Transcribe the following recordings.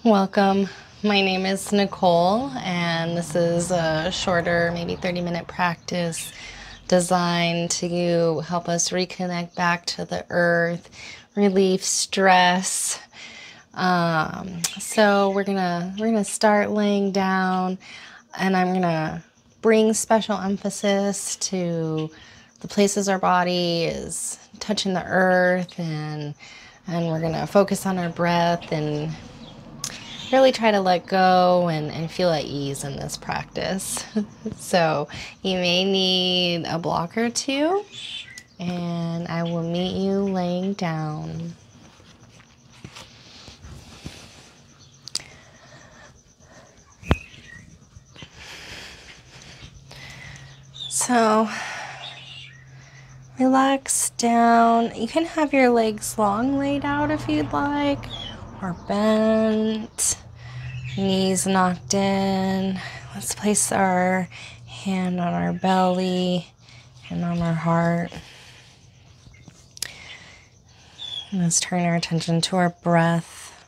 Welcome. My name is Nicole, and this is a shorter, maybe 30-minute practice designed to help us reconnect back to the earth, relieve stress. So we're gonna start laying down, and I'm gonna bring special emphasis to the places our body is touching the earth, and we're gonna focus on our breath and really try to let go and feel at ease in this practice. So you may need a block or two, and I will meet you laying down. So relax down. You can have your legs long laid out if you'd like, or bent, knees knocked in. Let's place our hand on our belly and on our heart. And let's turn our attention to our breath.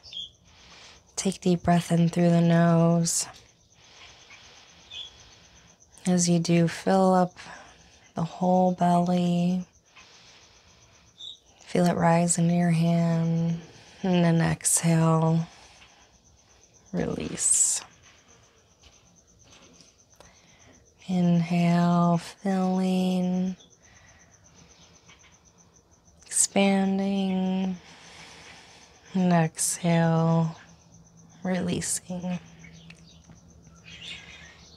Take deep breath in through the nose. As you do, fill up the whole belly. Feel it rise into your hand. And then exhale. Release. Inhale, filling, expanding, and exhale, releasing.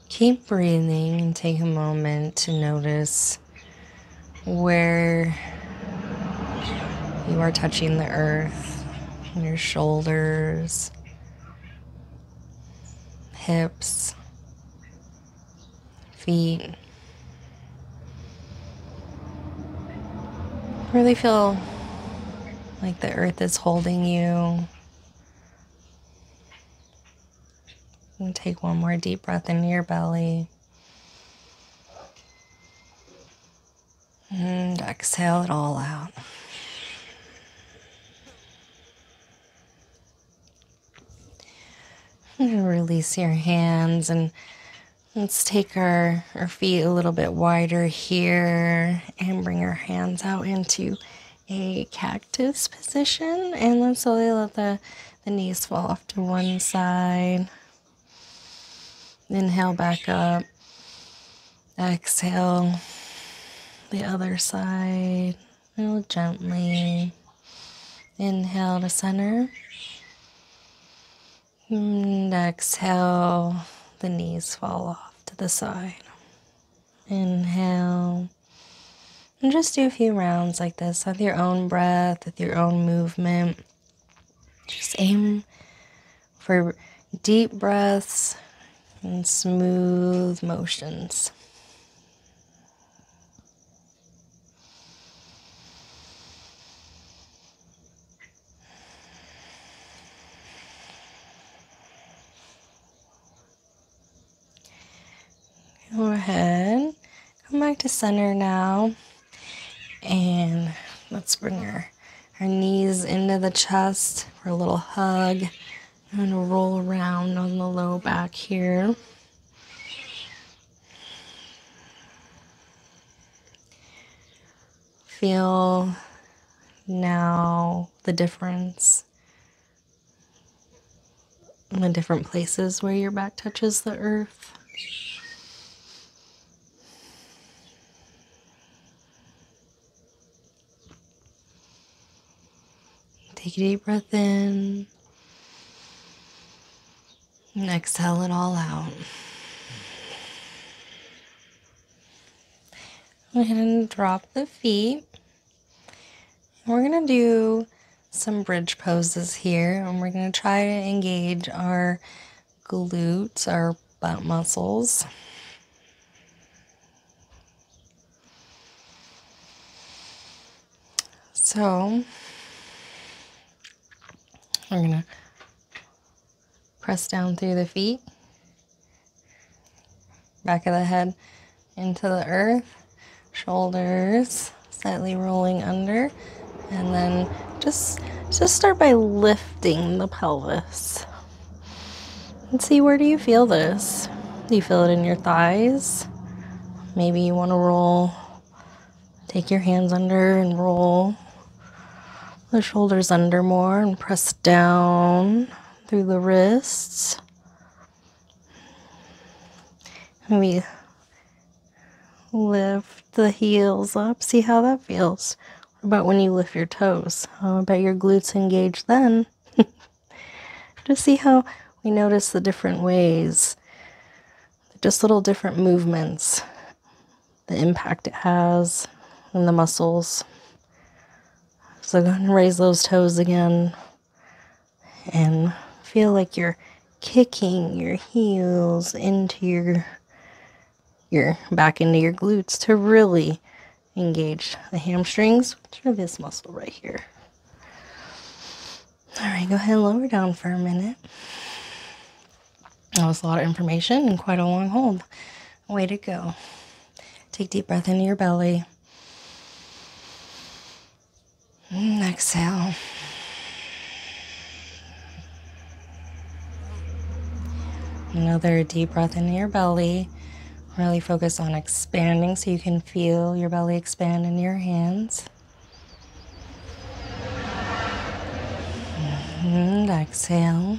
Keep breathing and take a moment to notice where you are touching the earth, your shoulders, hips, feet. Really feel like the earth is holding you. And take one more deep breath into your belly. And exhale it all out. And release your hands, and let's take our feet a little bit wider here and bring our hands out into a cactus position. And let's slowly let the knees fall off to one side. Inhale back up. Exhale the other side. Real gently. Inhale to center. And exhale, the knees fall off to the side. Inhale. And just do a few rounds like this with your own breath, with your own movement. Just aim for deep breaths and smooth motions. Go ahead, come back to center now, and let's bring our knees into the chest for a little hug. I'm going to roll around on the low back here. Feel now the difference in the different places where your back touches the earth. Take a deep breath in. And exhale it all out. Go ahead and drop the feet. We're going to do some bridge poses here, and we're going to try to engage our glutes, our butt muscles. So we're going to press down through the feet, back of the head into the earth, shoulders slightly rolling under, and then just start by lifting the pelvis. And see, where do you feel this? Do you feel it in your thighs? Maybe you want to roll. Take your hands under and roll the shoulders under more and press down through the wrists. Maybe lift the heels up. See how that feels. What about when you lift your toes? I bet your glutes engage then. Just see how we notice the different ways, just little different movements, the impact it has on the muscles. So go ahead and raise those toes again and feel like you're kicking your heels into your back into your glutes to really engage the hamstrings, which are this muscle right here. All right, go ahead and lower down for a minute. That was a lot of information and quite a long hold. Way to go. Take a deep breath into your belly. And exhale. Another deep breath into your belly. Really focus on expanding so you can feel your belly expand in your hands. And exhale.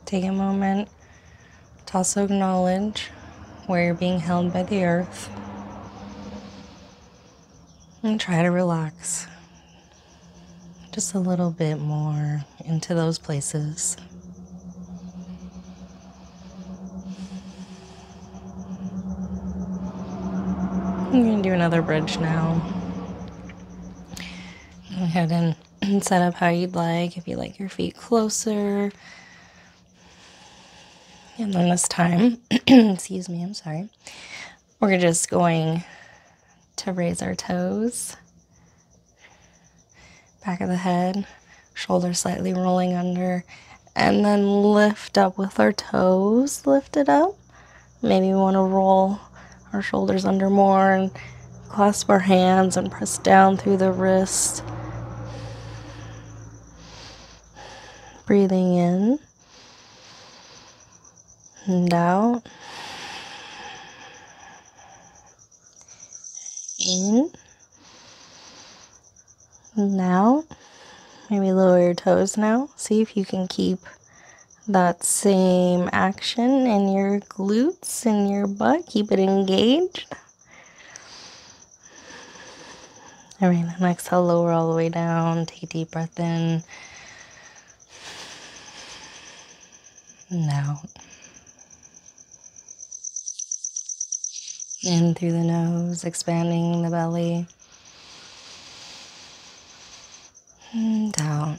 Take a moment to also acknowledge where you're being held by the earth. And try to relax just a little bit more into those places. I'm going to do another bridge now. Go ahead and set up how you'd like. If you like your feet closer. And then this time, excuse me, I'm sorry. We're just going to raise our toes. Back of the head, shoulders slightly rolling under. And then lift up with our toes. Lift it up. Maybe we want to roll our shoulders under more and clasp our hands and press down through the wrist. Breathing in and out. In and out. Maybe lower your toes now. See if you can keep that same action in your glutes and your butt. Keep it engaged. All right, then exhale, lower all the way down. Take a deep breath in and out. In through the nose, expanding the belly. And out.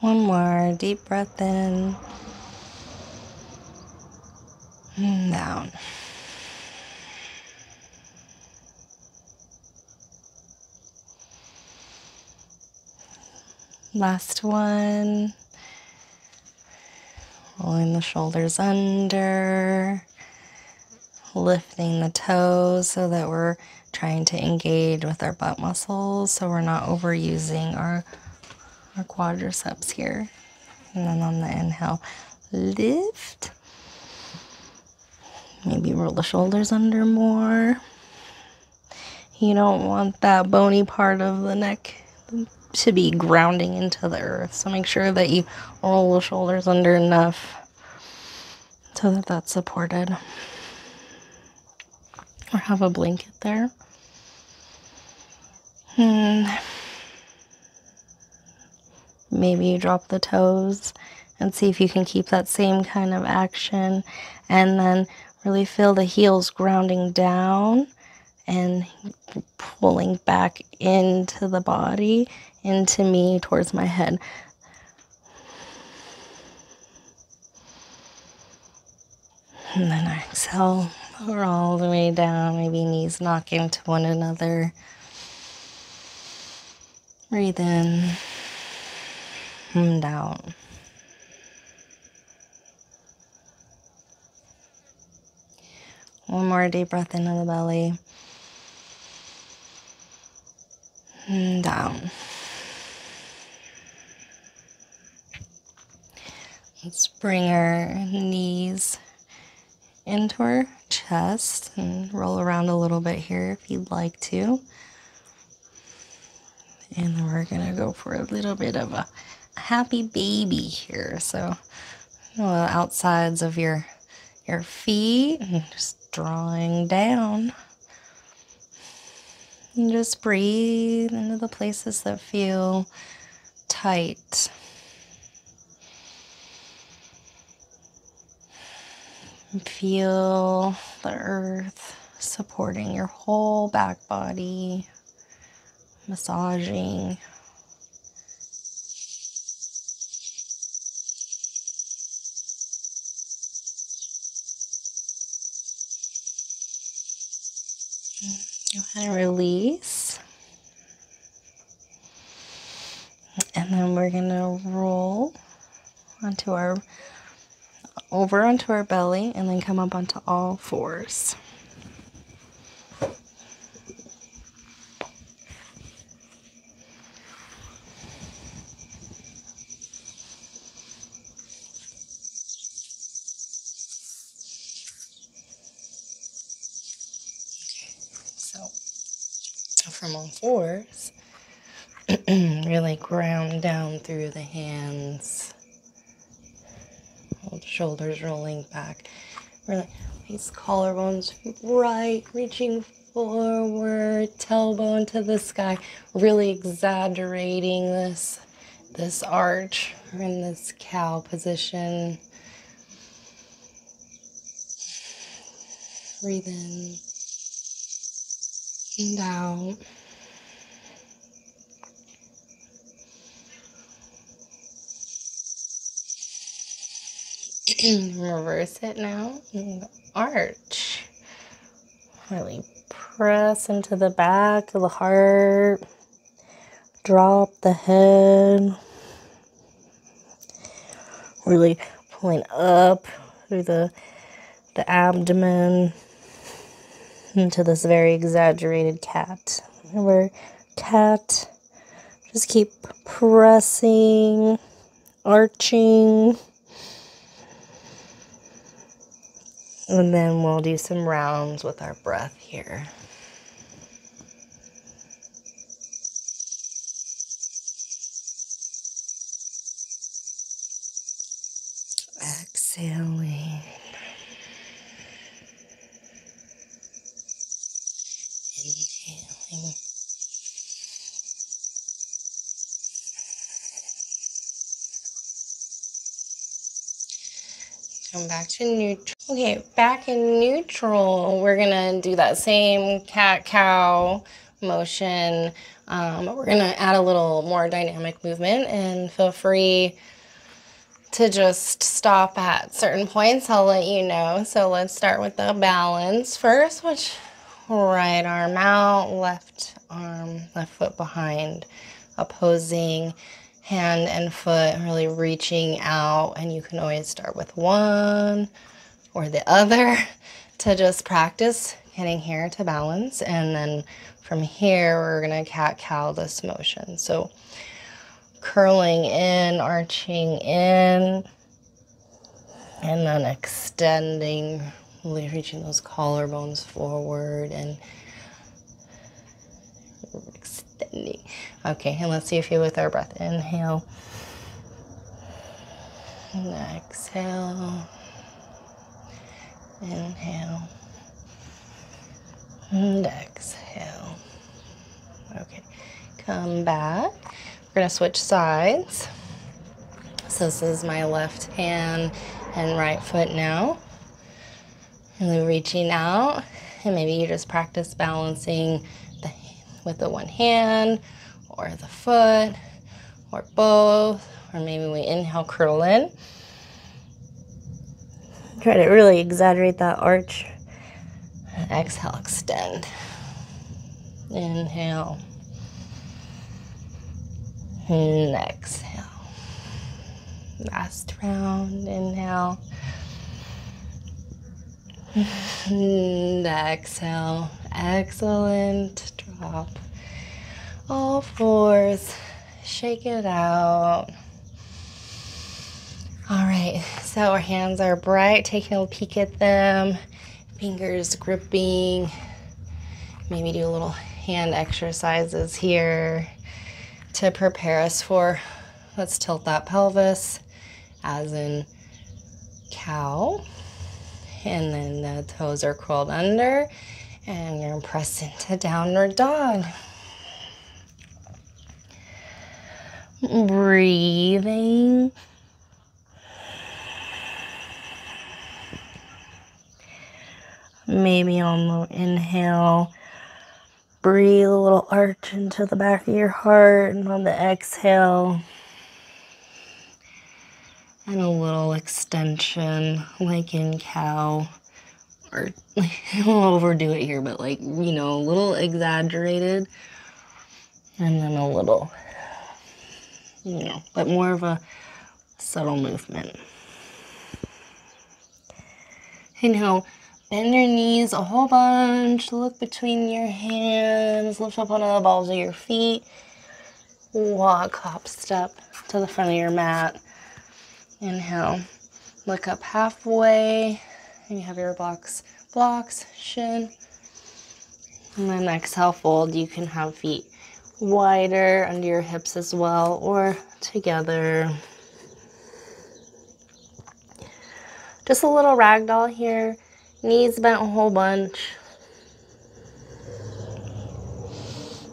One more deep breath in and out. Last one. Rolling the shoulders under. Lifting the toes so that we're trying to engage with our butt muscles so we're not overusing our quadriceps here. And then on the inhale, lift. Maybe roll the shoulders under more. You don't want that bony part of the neck to be grounding into the earth. So make sure that you roll the shoulders under enough so that that's supported. Or have a blanket there. Maybe you drop the toes and see if you can keep that same kind of action. And then really feel the heels grounding down and pulling back into the body, into me, towards my head. And then exhale, lower all the way down, maybe knees knock into one another. Breathe in and out. One more deep breath into the belly. And down. Let's bring our knees into our chest and roll around a little bit here if you'd like to. And then we're gonna go for a little bit of a happy baby here. So the outsides of your feet and just drawing down. And just breathe into the places that feel tight. And feel the earth supporting your whole back body, massaging. Go ahead and release. And then we're gonna roll over onto our belly and then come up onto all fours. So from all fours, really ground down through the hands. Hold the shoulders rolling back. Really, these collarbones right, reaching forward, tailbone to the sky. Really exaggerating this arch. We're in this cow position. Breathe in and out. Reverse it now. Arch. Really press into the back of the heart. Drop the head. Really pulling up through the abdomen into this very exaggerated cat. Remember, cat. Just keep pressing, arching. And then we'll do some rounds with our breath here. Exhaling. Inhaling. Come back to neutral. Okay, back in neutral, we're gonna do that same cat-cow motion. But we're gonna add a little more dynamic movement, and feel free to just stop at certain points. I'll let you know. So let's start with the balance first, which right arm out, left foot behind, opposing hand and foot, really reaching out. And you can always start with one or the other to just practice getting here to balance. And then from here, we're gonna cat-cow this motion. So curling in, arching in, and then extending, really reaching those collarbones forward and extending. Okay, and let's see if you with our breath. Inhale. And exhale. Inhale. And exhale. Okay, come back. We're gonna switch sides. So this is my left hand and right foot now. Really reaching out, and maybe you just practice balancing with the one hand or the foot or both, or maybe we inhale, curl in. Try to really exaggerate that arch. And exhale, extend. Inhale. And exhale. Last round, inhale. And exhale. Excellent. Drop. all fours. Shake it out. All right, so our hands are bright. Taking a peek at them. Fingers gripping. Maybe do a little hand exercises here to prepare us for, let's tilt that pelvis as in cow. And then the toes are curled under and you're gonna press into downward dog. Breathing. Maybe on the inhale, breathe a little arch into the back of your heart, and on the exhale, and a little extension like in cow. Or I won't overdo it here, but like, you know, a little exaggerated. And then a little, you know, but more of a subtle movement. Inhale, bend your knees a whole bunch. Look between your hands. Lift up onto the balls of your feet. Walk, hop, step to the front of your mat. Inhale, look up halfway. And you have your blocks, shin. And then exhale, fold. You can have feet wider under your hips as well, or together. Just a little ragdoll here. Knees bent a whole bunch.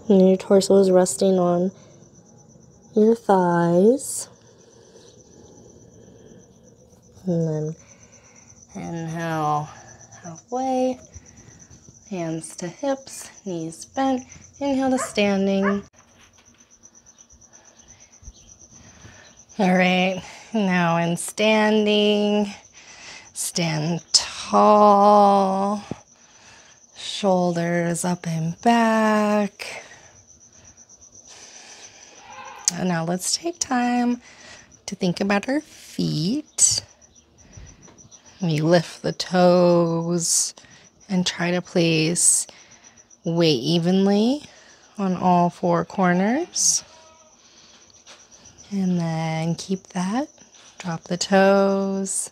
And your torso is resting on your thighs. And then inhale, halfway. Hands to hips, knees bent. Inhale to standing. All right, now in standing, stand tall, shoulders up and back. And now let's take time to think about our feet. We lift the toes and try to place weight evenly on all four corners. And then keep that. Drop the toes.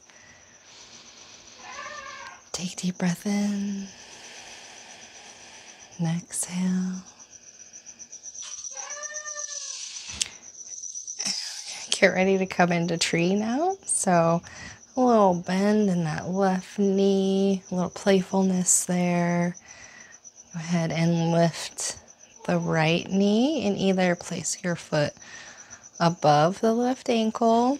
Take a deep breath in. And exhale. Get ready to come into tree now. So a little bend in that left knee, a little playfulness there. Go ahead and lift the right knee and either place your foot above the left ankle,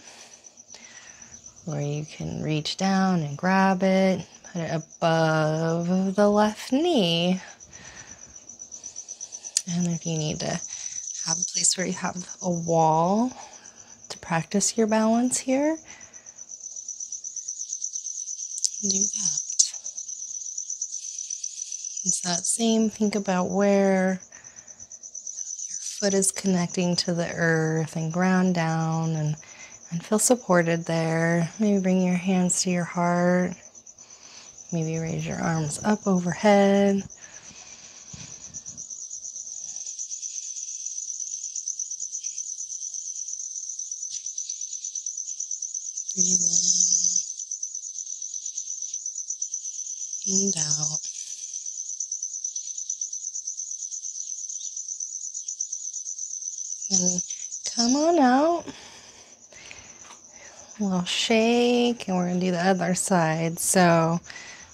or you can reach down and grab it, put it above the left knee. And if you need to have a place where you have a wall to practice your balance here, do that. It's that same, think about where foot is connecting to the earth and ground down and feel supported there. Maybe bring your hands to your heart. Maybe raise your arms up overhead. Breathe in and out. And come on out. A little shake, and we're going to do the other side. So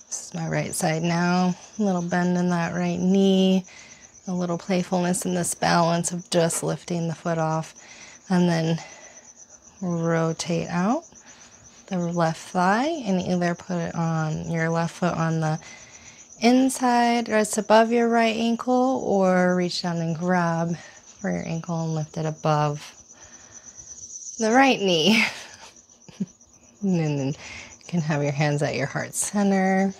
this is my right side now. A little bend in that right knee. A little playfulness in this balance of just lifting the foot off. And then rotate out the left thigh and either put it on your left foot on the inside or it's above your right ankle, or reach down and grab for your ankle and lift it above the right knee. And then you can have your hands at your heart center.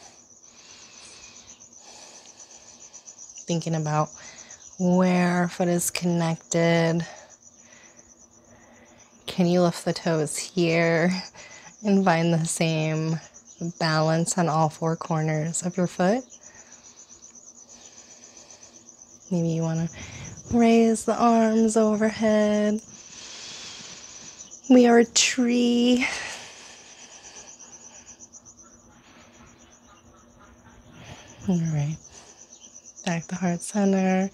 Thinking about where our foot is connected. Can you lift the toes here and find the same balance on all four corners of your foot? Maybe you want to Raise the arms overhead. We are a tree. All right. Back to heart center.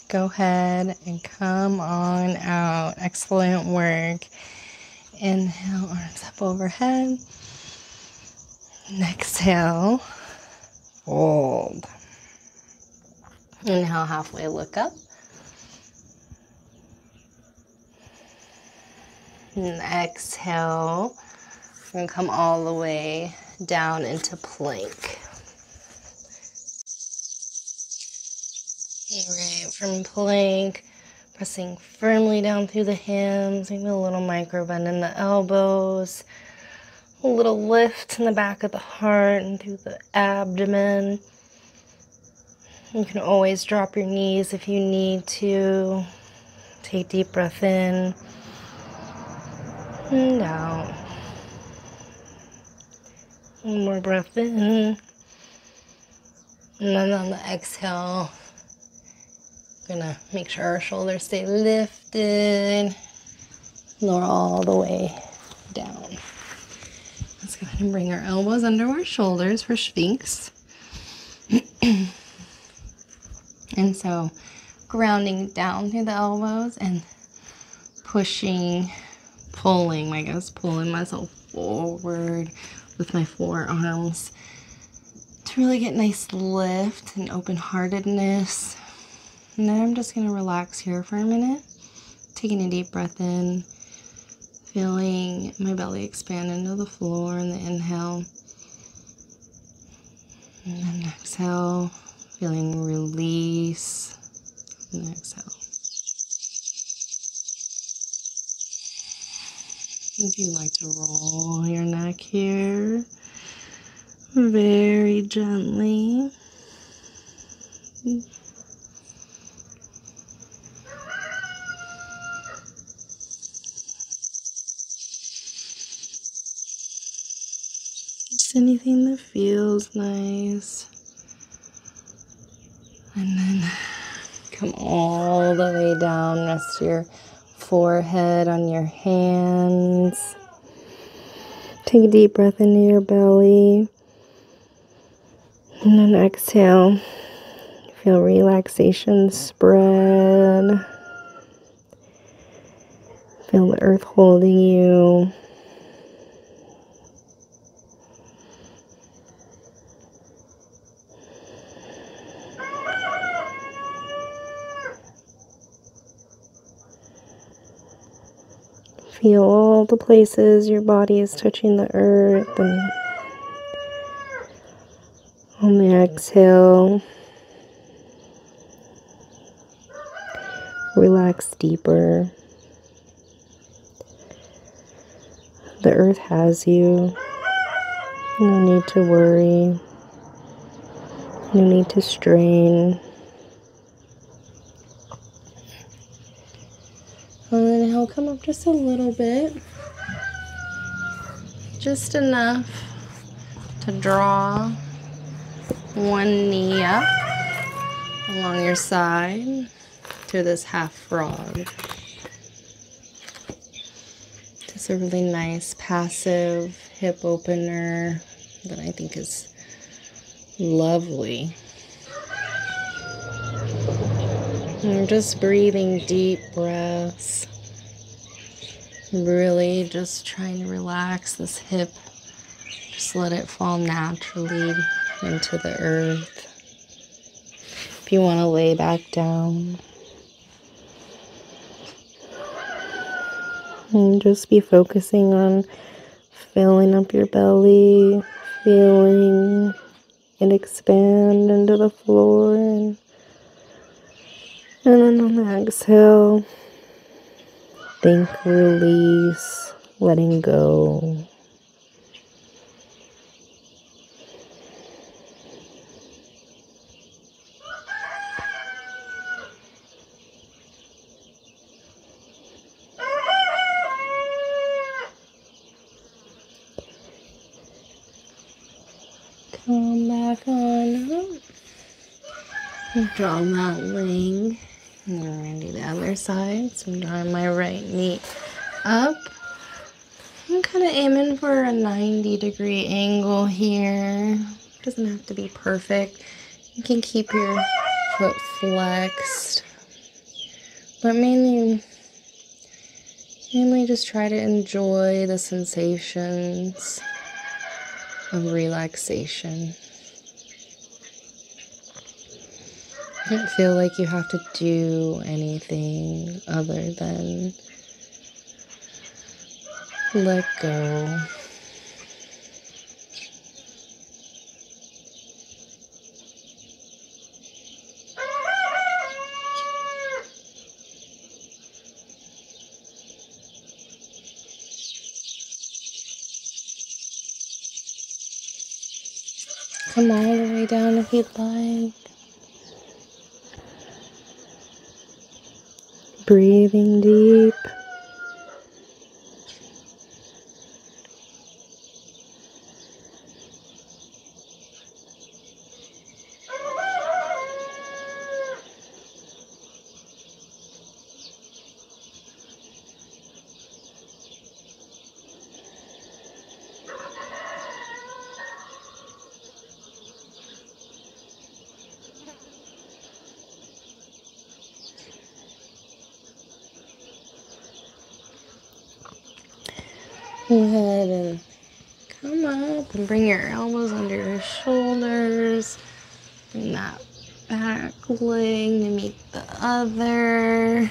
Go ahead and come on out. Excellent work. Inhale, arms up overhead. And exhale, fold. Inhale, halfway look up. And exhale, we're going to come all the way down into plank. All right, from plank, pressing firmly down through the hands, maybe a little micro bend in the elbows, a little lift in the back of the heart and through the abdomen. You can always drop your knees if you need to. Take a deep breath in and out. One more breath in. And then on the exhale, gonna make sure our shoulders stay lifted. Lower all the way down. Let's go ahead and bring our elbows under our shoulders for Sphinx. And so grounding down through the elbows and pushing, pulling, I guess, pulling myself forward with my forearms to really get nice lift and open-heartedness. And then I'm just going to relax here for a minute, taking a deep breath in, feeling my belly expand into the floor in the inhale. And then exhale, feeling release in the exhale. If you like to roll your neck here, very gently. Just anything that feels nice. And then come all the way down, rest your forehead on your hands. Take a deep breath into your belly. And then exhale. Feel relaxation spread. Feel the earth holding you. Feel all the places your body is touching the earth, and on the exhale, relax deeper. The earth has you. No need to worry. No need to strain. And then he'll come up just a little bit. Just enough to draw one knee up along your side to this half frog. Just a really nice passive hip opener that I think is lovely. And just breathing deep breaths. Really just trying to relax this hip. Just let it fall naturally into the earth. If you want to lay back down. And just be focusing on filling up your belly, feeling it expand into the floor. And then on the exhale, think release, letting go. Come back on up. Draw that wing. And then we're going to do other side. So I'm drawing my right knee up. I'm kind of aiming for a 90-degree angle here. Doesn't have to be perfect. You can keep your foot flexed. But mainly just try to enjoy the sensations of relaxation. Don't feel like you have to do anything other than let go. Come all the way down if you'd like. Breathing deep. Go ahead and come up and bring your elbows under your shoulders. Bring that back leg to meet the other.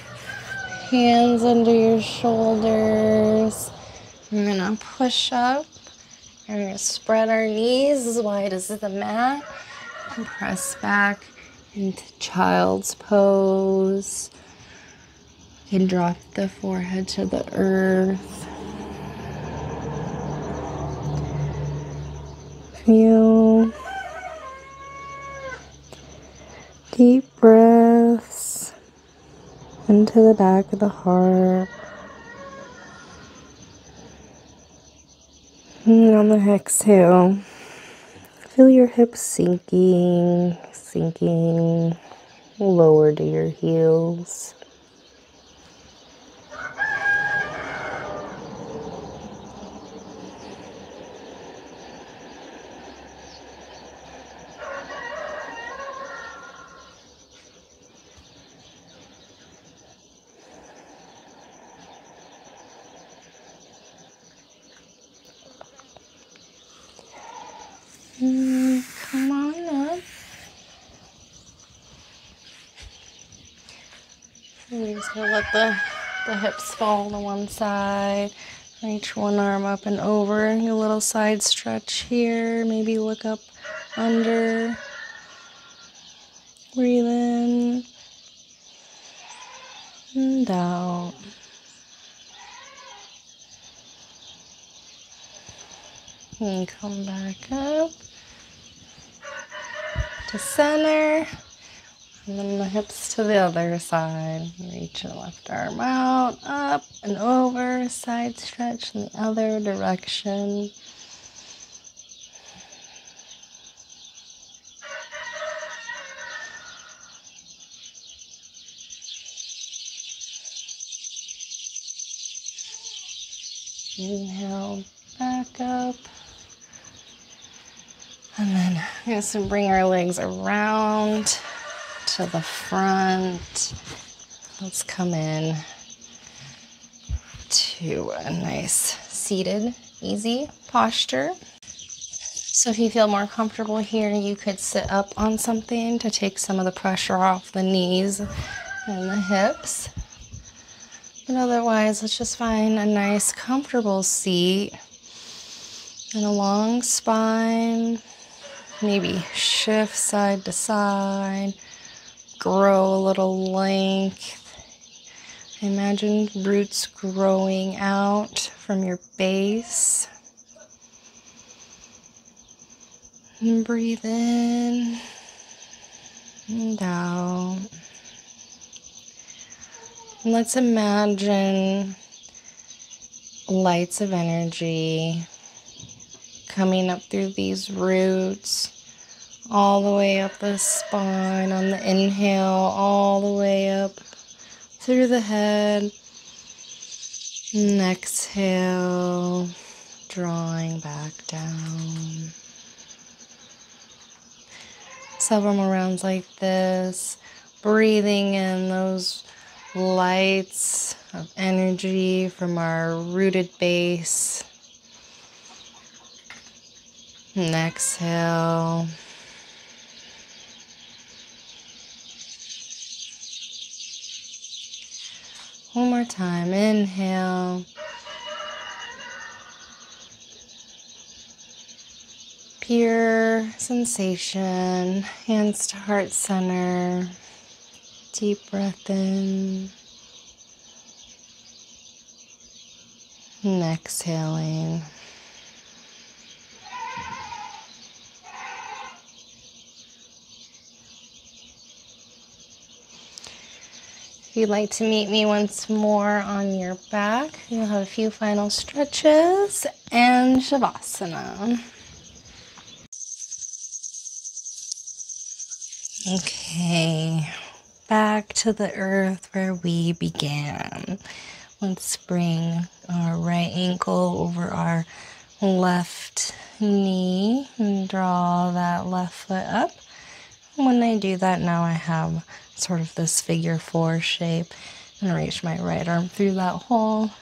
Hands under your shoulders. I'm gonna push up. We're gonna spread our knees as wide as the mat. And press back into child's pose. You can drop the forehead to the earth. Feel deep breaths into the back of the heart. And on the exhale, feel your hips sinking lower to your heels. Come on up. And you're just going to let the hips fall to one side. Reach one arm up and over. A little side stretch here. Maybe look up under. Breathe in and out. And come back up to center. And then the hips to the other side. Reach your left arm out, up and over. Side stretch in the other direction. Inhale, back up. And then we're just going to bring our legs around to the front. Let's come in to a nice seated, easy posture. So if you feel more comfortable here, you could sit up on something to take some of the pressure off the knees and the hips. But otherwise, let's just find a nice, comfortable seat and a long spine. Maybe shift side to side, grow a little length. Imagine roots growing out from your base. And breathe in and out. And let's imagine lights of energy coming up through these roots, all the way up the spine on the inhale, all the way up through the head. And exhale, drawing back down. Several more rounds like this. Breathing in those lights of energy from our rooted base. And exhale. One more time. Inhale. Pure sensation. Hands to heart center. Deep breath in. And exhaling. If you'd like to meet me once more on your back, you'll have a few final stretches and Shavasana. Okay, back to the earth where we began. Let's bring our right ankle over our left knee and draw that left foot up. When I do that, now I have sort of this figure 4 shape. I'm gonna reach my right arm through that hole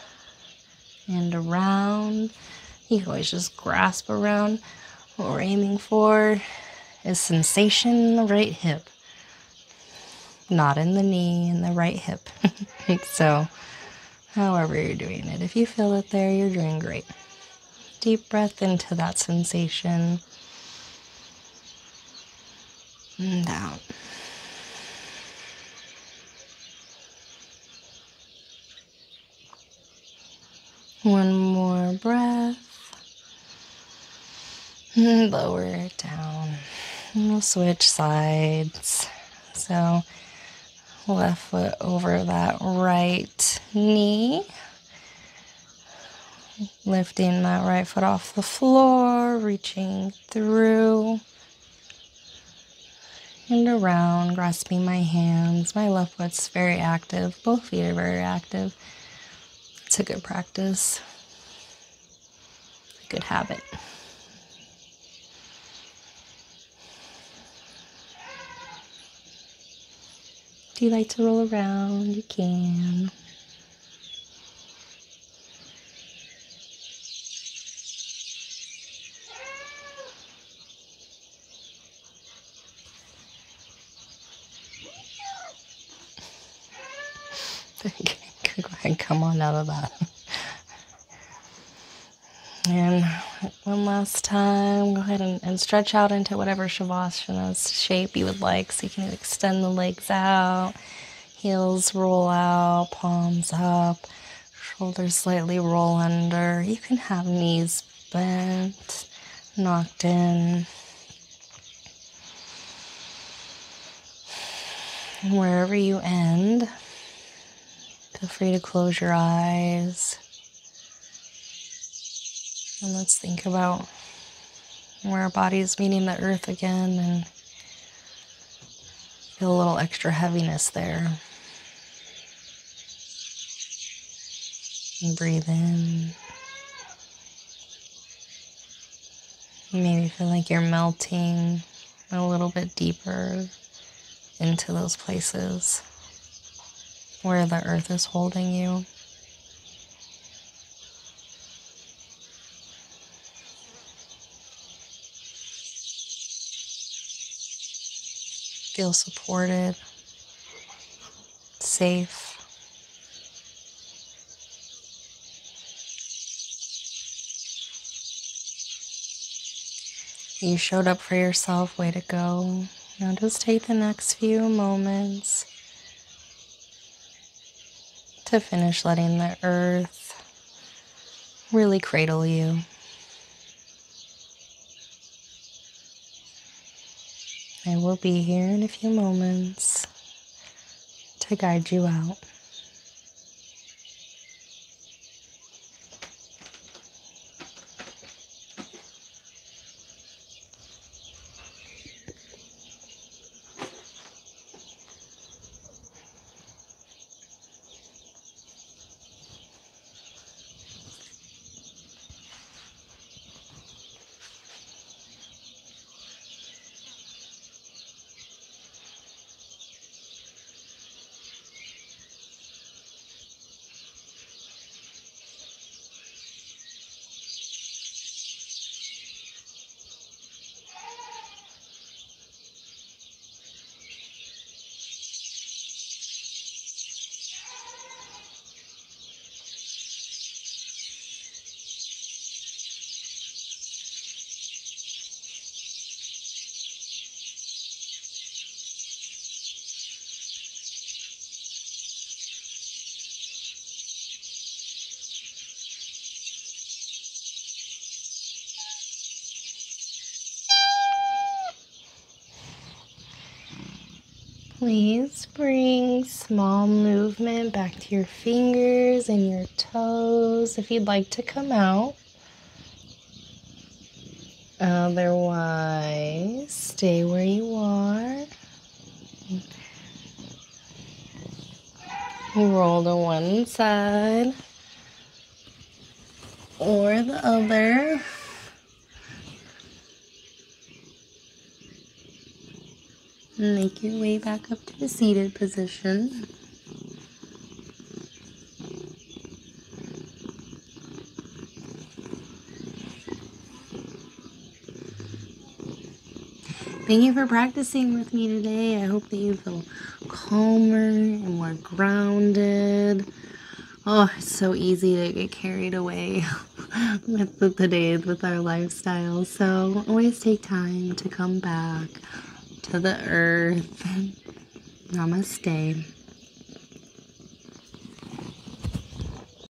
and around. You can always just grasp around. What we're aiming for is sensation in the right hip, not in the knee, in the right hip. So, however you're doing it, if you feel it there, you're doing great. Deep breath into that sensation and out. One more breath. And lower it down. And we'll switch sides. So left foot over that right knee. Lifting that right foot off the floor, reaching through and around, grasping my hands. My left foot's very active. Both feet are very active. It's a good practice. A good habit. If you like to roll around, you can. Okay, go ahead and come on out of that. And one last time, go ahead and stretch out into whatever Shavasana shape you would like. So you can extend the legs out, heels roll out, palms up, shoulders slightly roll under. You can have knees bent, knocked in. And wherever you end, feel free to close your eyes. And let's think about where our body is meeting the earth again and feel a little extra heaviness there. And breathe in. Maybe feel like you're melting a little bit deeper into those places where the earth is holding you. Feel supported, safe. You showed up for yourself, way to go. Now just take the next few moments to finish letting the earth really cradle you. I will be here in a few moments to guide you out. please bring small movement back to your fingers and your toes if you'd like to come out. Otherwise, stay where you are. Roll to one side or the other. Make your way back up to a seated position. Thank you for practicing with me today. I hope that you feel calmer and more grounded. Oh, it's so easy to get carried away with the days, with our lifestyle. So always take time to come back to the earth. Namaste.